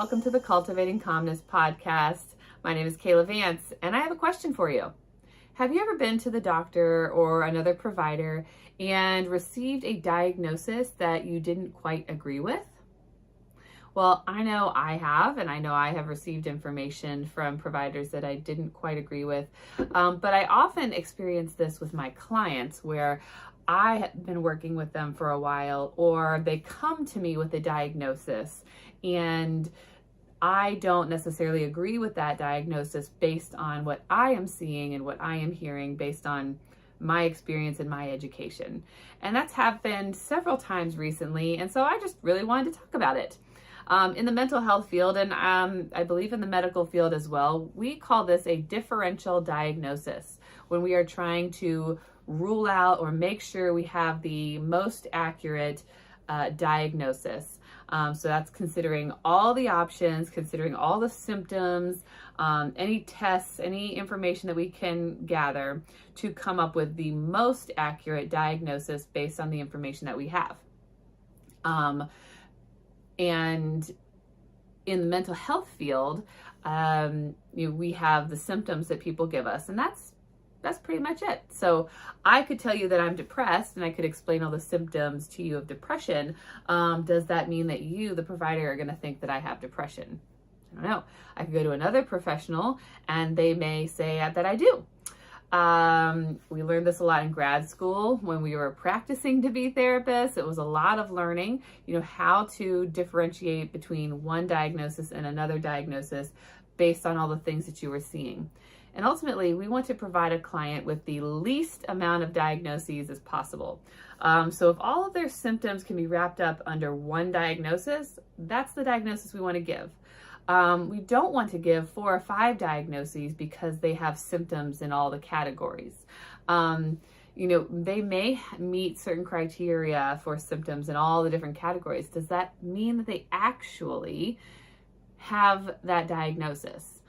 welcome to the Cultivating Calmness Podcast. My name is Kaela Vance, and I have a question for you. Have you ever been to the doctor or another provider and received a diagnosis that you didn't quite agree with? Well, I know I have, and I know I have received information from providers that I didn't quite agree with, but I often experience this with my clients where I have been working with them for a while, or they come to me with a diagnosis and I don't necessarily agree with that diagnosis based on what I am seeing and what I am hearing based on my experience and my education. And that's happened several times recently, and so I just really wanted to talk about it. In the mental health field, and I believe in the medical field as well, we call this a differential diagnosis, when we are trying to rule out or make sure we have the most accurate diagnosis. So that's considering all the options, considering all the symptoms, any tests, any information that we can gather to come up with the most accurate diagnosis based on the information that we have. And in the mental health field, we have the symptoms that people give us, and that's pretty much it. So I could tell you that I'm depressed and I could explain all the symptoms to you of depression. Does that mean that you, the provider, are going to think that I have depression? I don't know. I could go to another professional and they may say that I do. We learned this a lot in grad school when we were practicing to be therapists. It was a lot of learning, how to differentiate between one diagnosis and another diagnosis based on all the things that you were seeing. And ultimately, we want to provide a client with the least amount of diagnoses as possible. So if all of their symptoms can be wrapped up under one diagnosis, that's the diagnosis we want to give. We don't want to give 4 or 5 diagnoses because they have symptoms in all the categories. They may meet certain criteria for symptoms in all the different categories. Does that mean that they actually have that diagnosis?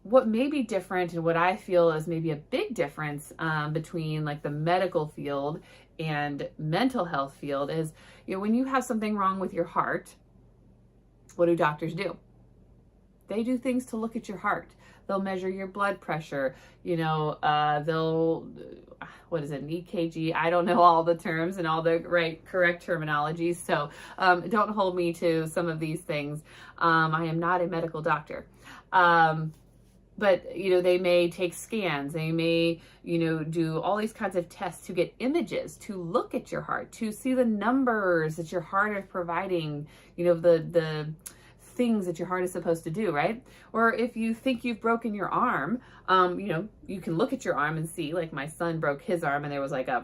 What may be different, and what I feel is maybe a big difference between like the medical field and mental health field is, when you have something wrong with your heart, what do doctors do? They do things to look at your heart. They'll measure your blood pressure. They'll, what is it, an EKG? I don't know all the terms and all the correct terminology. So don't hold me to some of these things. I am not a medical doctor. But, they may take scans, they may, do all these kinds of tests to get images, to look at your heart, to see the numbers that your heart is providing, the things that your heart is supposed to do, right? Or if you think you've broken your arm, you can look at your arm and see, like my son broke his arm and there was like a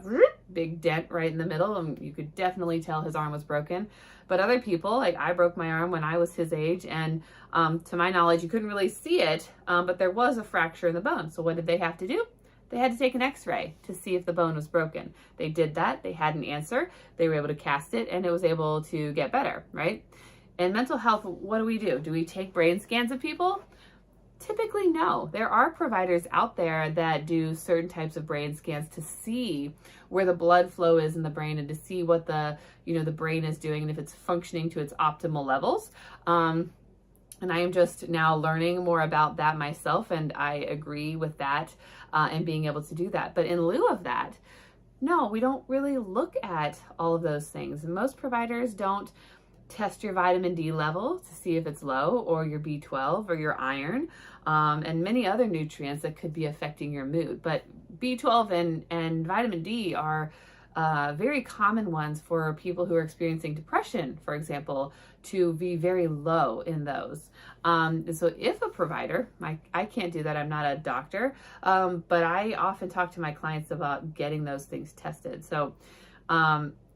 big dent right in the middle, and you could definitely tell his arm was broken. But other people, like I broke my arm when I was his age, and to my knowledge, you couldn't really see it, but there was a fracture in the bone. So what did they have to do? They had to take an x-ray to see if the bone was broken. They did that. They had an answer. They were able to cast it, and it was able to get better, right? In mental health, what do? Do we take brain scans of people? Typically, no. There are providers out there that do certain types of brain scans to see where the blood flow is in the brain and to see what the brain is doing and if it's functioning to its optimal levels. And I am just now learning more about that myself, and I agree with that and being able to do that. But in lieu of that, no, we don't really look at all of those things. Most providers don't test your vitamin D level to see if it's low, or your B12 or your iron, and many other nutrients that could be affecting your mood. But B12 and vitamin D are very common ones for people who are experiencing depression, for example, to be very low in those. And so if a provider, I can't do that, I'm not a doctor, but I often talk to my clients about getting those things tested. So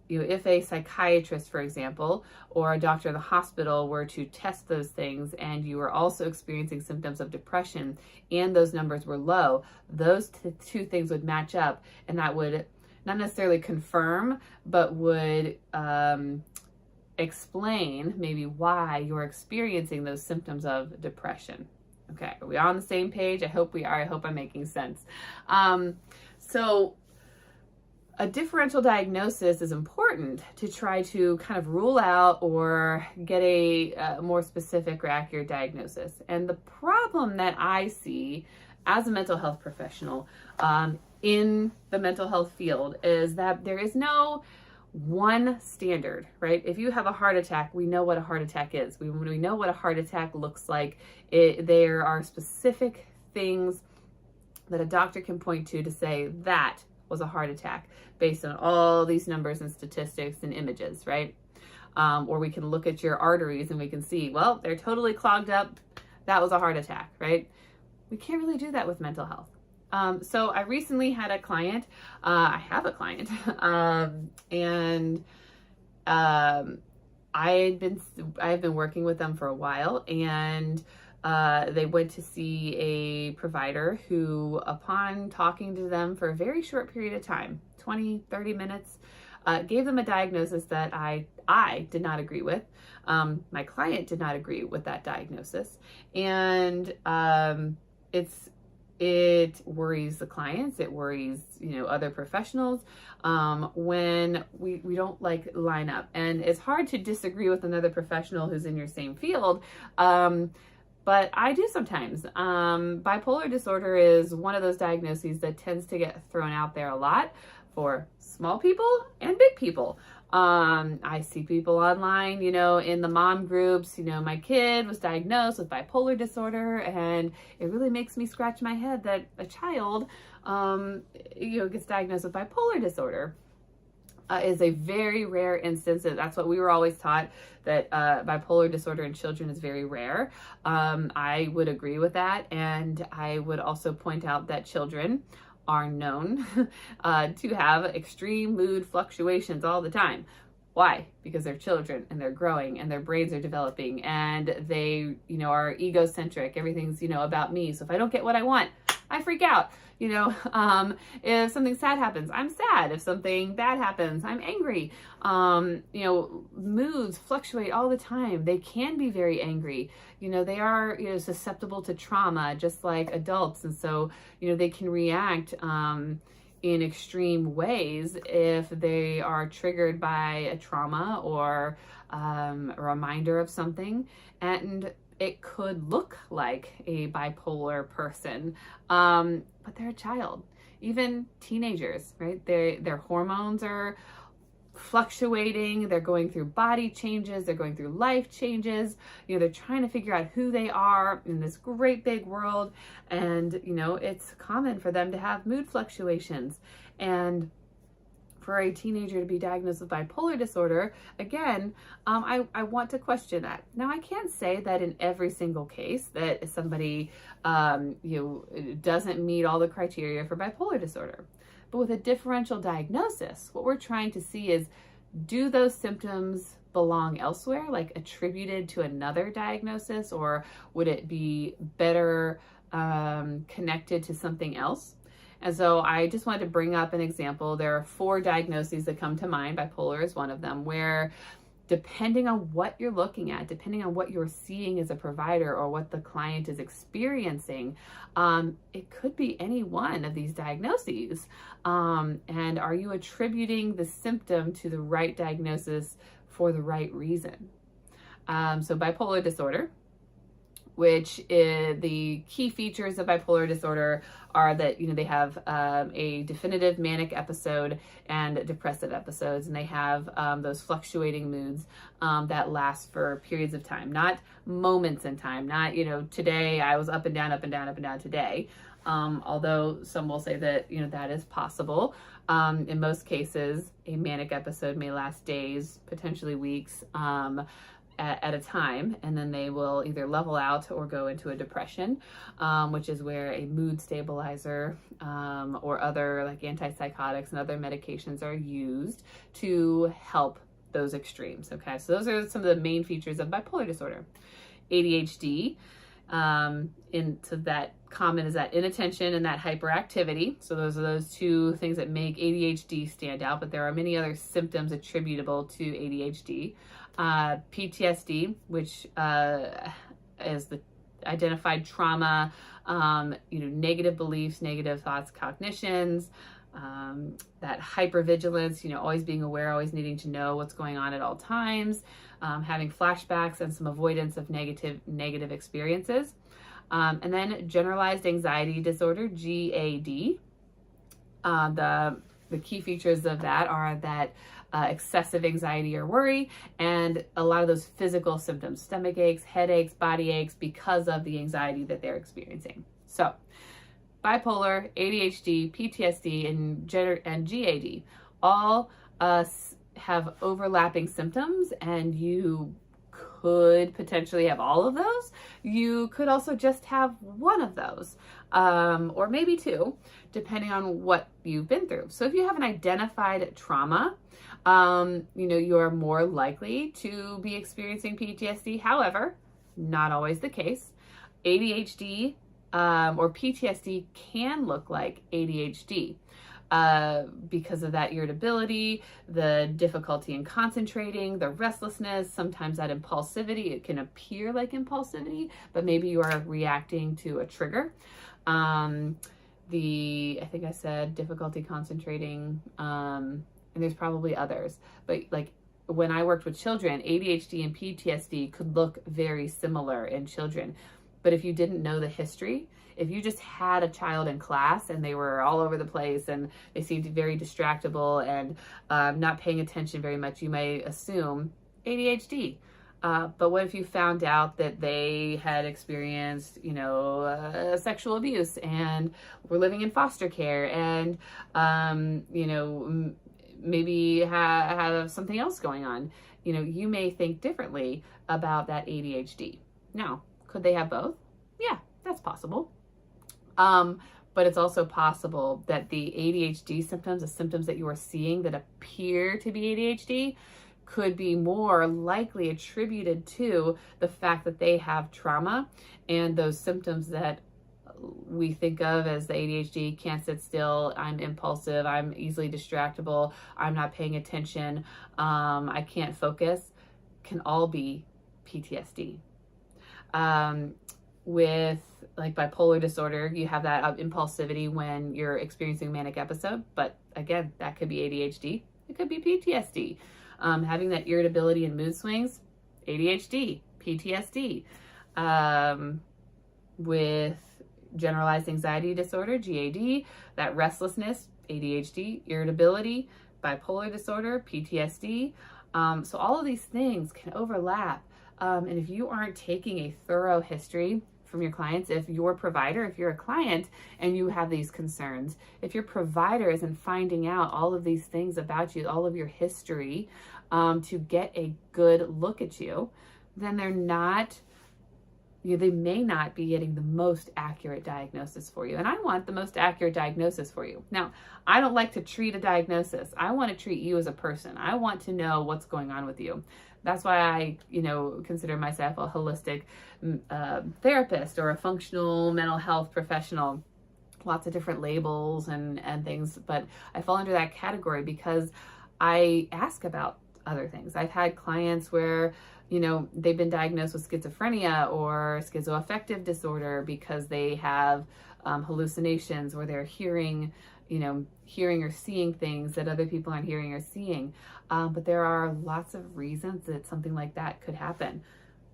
if a psychiatrist, for example, or a doctor in the hospital were to test those things and you were also experiencing symptoms of depression and those numbers were low, those two things would match up, and that would not necessarily confirm, but would explain maybe why you're experiencing those symptoms of depression. Okay, are we on the same page? I hope we are. I hope I'm making sense. So a differential diagnosis is important to try to kind of rule out or get a more specific or accurate diagnosis. And the problem that I see as a mental health professional in the mental health field is that there is no one standard, right? If you have a heart attack, we know what a heart attack is. We know what a heart attack looks like. There are specific things that a doctor can point to say that was a heart attack based on all these numbers and statistics and images, right? Or we can look at your arteries and we can see, well, they're totally clogged up. That was a heart attack, right? We can't really do that with mental health. So I recently had a client, I have a client, and I've been working with them for a while, and they went to see a provider who, upon talking to them for a very short period of time, 20, 30 minutes, gave them a diagnosis that I did not agree with. My client did not agree with that diagnosis. And it worries the clients, it worries, other professionals, when we don't line up. And it's hard to disagree with another professional who's in your same field. But I do sometimes. Bipolar disorder is one of those diagnoses that tends to get thrown out there a lot for small people and big people. I see people online, in the mom groups, my kid was diagnosed with bipolar disorder, and it really makes me scratch my head that a child, gets diagnosed with bipolar disorder. Is a very rare instance. That's what we were always taught, that bipolar disorder in children is very rare. I would agree with that. And I would also point out that children are known to have extreme mood fluctuations all the time. Why? Because they're children and they're growing and their brains are developing and they, are egocentric. Everything's, about me. So if I don't get what I want, I freak out. If something sad happens, I'm sad. If something bad happens, I'm angry. Moods fluctuate all the time. They can be very angry. They are, susceptible to trauma just like adults. And so, they can react, in extreme ways if they are triggered by a trauma or a reminder of something. And it could look like a bipolar person, but they're a child. Even teenagers, right? Their hormones are fluctuating. They're going through body changes. They're going through life changes. They're trying to figure out who they are in this great big world. And, it's common for them to have mood fluctuations. And for a teenager to be diagnosed with bipolar disorder, again, I want to question that. Now, I can't say that in every single case that somebody, doesn't meet all the criteria for bipolar disorder. But with a differential diagnosis, what we're trying to see is, do those symptoms belong elsewhere, like attributed to another diagnosis, or would it be better connected to something else? And so I just wanted to bring up an example. There are 4 diagnoses that come to mind. Bipolar is one of them, where depending on what you're looking at, depending on what you're seeing as a provider or what the client is experiencing, it could be any one of these diagnoses. And are you attributing the symptom to the right diagnosis for the right reason? So bipolar disorder, which is the key features of bipolar disorder are that, they have a definitive manic episode and depressive episodes, and they have those fluctuating moods that last for periods of time, not moments in time, not, today I was up and down, up and down, up and down today. Although some will say that, that is possible. In most cases, a manic episode may last days, potentially weeks, at a time, and then they will either level out or go into a depression, which is where a mood stabilizer or other like antipsychotics and other medications are used to help those extremes. Okay, so those are some of the main features of bipolar disorder. ADHD, so that common is that inattention and that hyperactivity. So those are those 2 things that make ADHD stand out, but there are many other symptoms attributable to ADHD. PTSD, which is the identified trauma negative beliefs, negative thoughts, cognitions, that hypervigilance, always being aware, always needing to know what's going on at all times, having flashbacks and some avoidance of negative experiences. And then generalized anxiety disorder, GAD. The key features of that are that excessive anxiety or worry, and a lot of those physical symptoms, stomach aches, headaches, body aches, because of the anxiety that they're experiencing. So bipolar, ADHD, PTSD, and GAD all have overlapping symptoms, and you could potentially have all of those. You could also just have one of those, or maybe two, depending on what you've been through. So if you have an identified trauma, you're more likely to be experiencing PTSD. However, not always the case. ADHD or PTSD can look like ADHD. Because of that irritability, the difficulty in concentrating, the restlessness, sometimes that impulsivity. It can appear like impulsivity, but maybe you are reacting to a trigger. I think I said difficulty concentrating, and there's probably others, but like when I worked with children, ADHD and PTSD could look very similar in children. But if you didn't know the history, if you just had a child in class and they were all over the place and they seemed very distractible and not paying attention very much, you may assume ADHD. But what if you found out that they had experienced, sexual abuse and were living in foster care and, maybe have something else going on? You may think differently about that ADHD. Now, could they have both? Yeah, that's possible. But it's also possible that the ADHD symptoms, the symptoms that you are seeing that appear to be ADHD, could be more likely attributed to the fact that they have trauma, and those symptoms that we think of as the ADHD, can't sit still, I'm impulsive, I'm easily distractible, I'm not paying attention, I can't focus, can all be PTSD. With like bipolar disorder, you have that impulsivity when you're experiencing a manic episode, but again, that could be ADHD, it could be PTSD. Having that irritability and mood swings, ADHD, PTSD. With generalized anxiety disorder, GAD, that restlessness, ADHD, irritability, bipolar disorder, PTSD. So all of these things can overlap. And if you aren't taking a thorough history from your clients, if your provider, if you're a client and you have these concerns, if your provider isn't finding out all of these things about you, all of your history, to get a good look at you, then they may not be getting the most accurate diagnosis for you. And I want the most accurate diagnosis for you. Now, I don't like to treat a diagnosis. I want to treat you as a person. I want to know what's going on with you. That's why I, consider myself a holistic therapist or a functional mental health professional. Lots of different labels and things, but I fall under that category because I ask about other things. I've had clients where, they've been diagnosed with schizophrenia or schizoaffective disorder because they have hallucinations, or they're hearing or seeing things that other people aren't hearing or seeing. But there are lots of reasons that something like that could happen.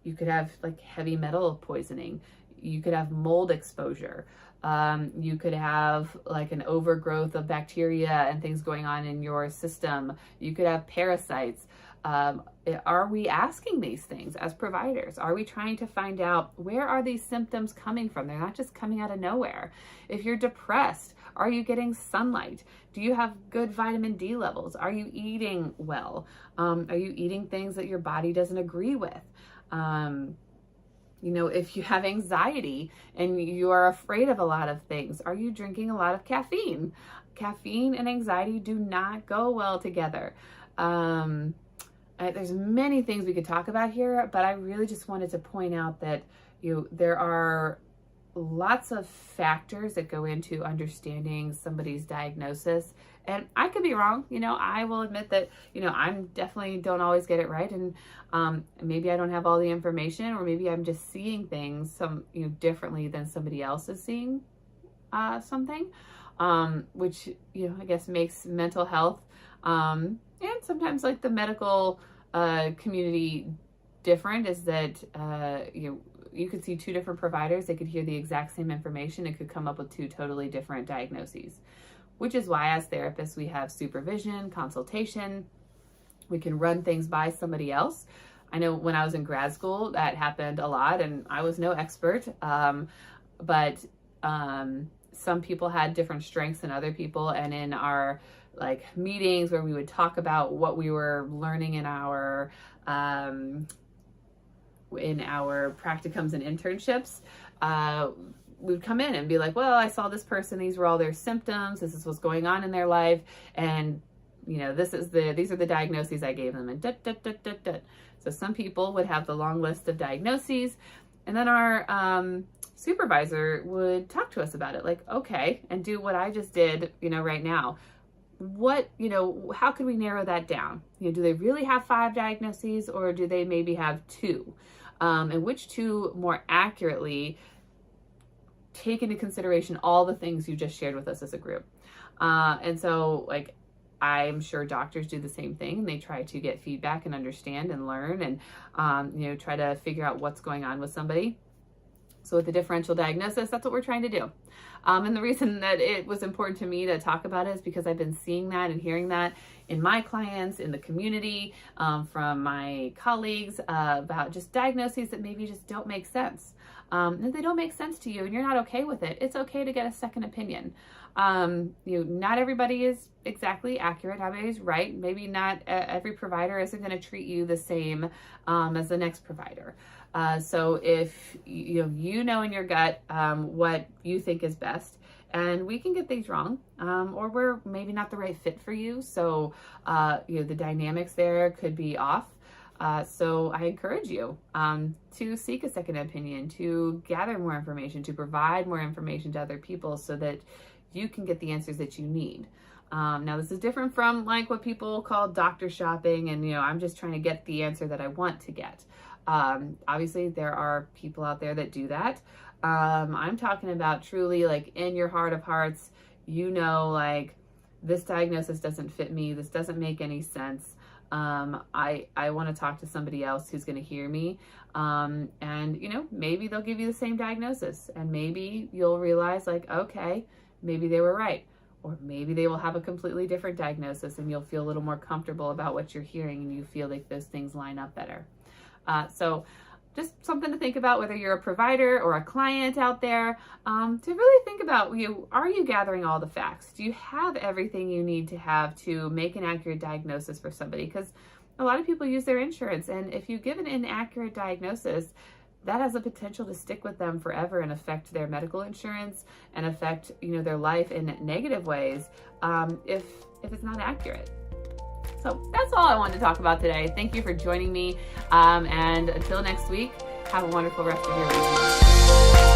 You could have like heavy metal poisoning. You could have mold exposure. You could have like an overgrowth of bacteria and things going on in your system. You could have parasites. Are we asking these things as providers? Are we trying to find out where are these symptoms coming from? They're not just coming out of nowhere. If you're depressed, are you getting sunlight? Do you have good vitamin D levels? Are you eating well? Are you eating things that your body doesn't agree with? If you have anxiety and you are afraid of a lot of things, are you drinking a lot of caffeine? Caffeine and anxiety do not go well together. There's many things we could talk about here, but I really just wanted to point out that there are lots of factors that go into understanding somebody's diagnosis. And I could be wrong, I will admit that, I'm definitely don't always get it right. And maybe I don't have all the information, or maybe I'm just seeing things differently than somebody else is seeing something, which, I guess makes mental health and sometimes like the medical community different, is that, you could see two different providers. They could hear the exact same information. It could come up with two totally different diagnoses, which is why as therapists, we have supervision, consultation. We can run things by somebody else. I know when I was in grad school, that happened a lot, and I was no expert, but some people had different strengths than other people. And in our meetings where we would talk about what we were learning in our practicums and internships, we'd come in and be like, well, I saw this person, these were all their symptoms, this is what's going on in their life, and these are the diagnoses I gave them, and So some people would have the long list of diagnoses, and then our supervisor would talk to us about it, like, okay, and do what I just did, right now. What, how could we narrow that down? Do they really have 5 diagnoses, or do they maybe have 2? And which 2 more accurately take into consideration all the things you just shared with us as a group? And so, I'm sure doctors do the same thing. They try to get feedback and understand and learn, and, try to figure out what's going on with somebody. So with the differential diagnosis, that's what we're trying to do. And the reason that it was important to me to talk about it is because I've been seeing that and hearing that in my clients, in the community, from my colleagues, about just diagnoses that maybe just don't make sense. If they don't make sense to you and you're not okay with it, it's okay to get a second opinion. Not everybody is exactly accurate. Not everybody's right. Maybe not every provider isn't going to treat you the same as the next provider. So if you know in your gut what you think is best, and we can get things wrong, or we're maybe not the right fit for you. So the dynamics there could be off. So I encourage you to seek a second opinion, to gather more information, to provide more information to other people so that you can get the answers that you need. Now this is different from what people call doctor shopping, and I'm just trying to get the answer that I want to get. Obviously there are people out there that do that. I'm talking about truly in your heart of hearts, this diagnosis doesn't fit me. This doesn't make any sense. I want to talk to somebody else who's going to hear me. And maybe they'll give you the same diagnosis, and maybe you'll realize okay, maybe they were right. Or maybe they will have a completely different diagnosis, and you'll feel a little more comfortable about what you're hearing, and you feel like those things line up better. So just something to think about, whether you're a provider or a client out there, to really think about, are you gathering all the facts? Do you have everything you need to have to make an accurate diagnosis for somebody? Because a lot of people use their insurance, and if you give an inaccurate diagnosis, that has the potential to stick with them forever and affect their medical insurance and affect, their life in negative ways if it's not accurate. So that's all I wanted to talk about today. Thank you for joining me. And until next week, have a wonderful rest of your week.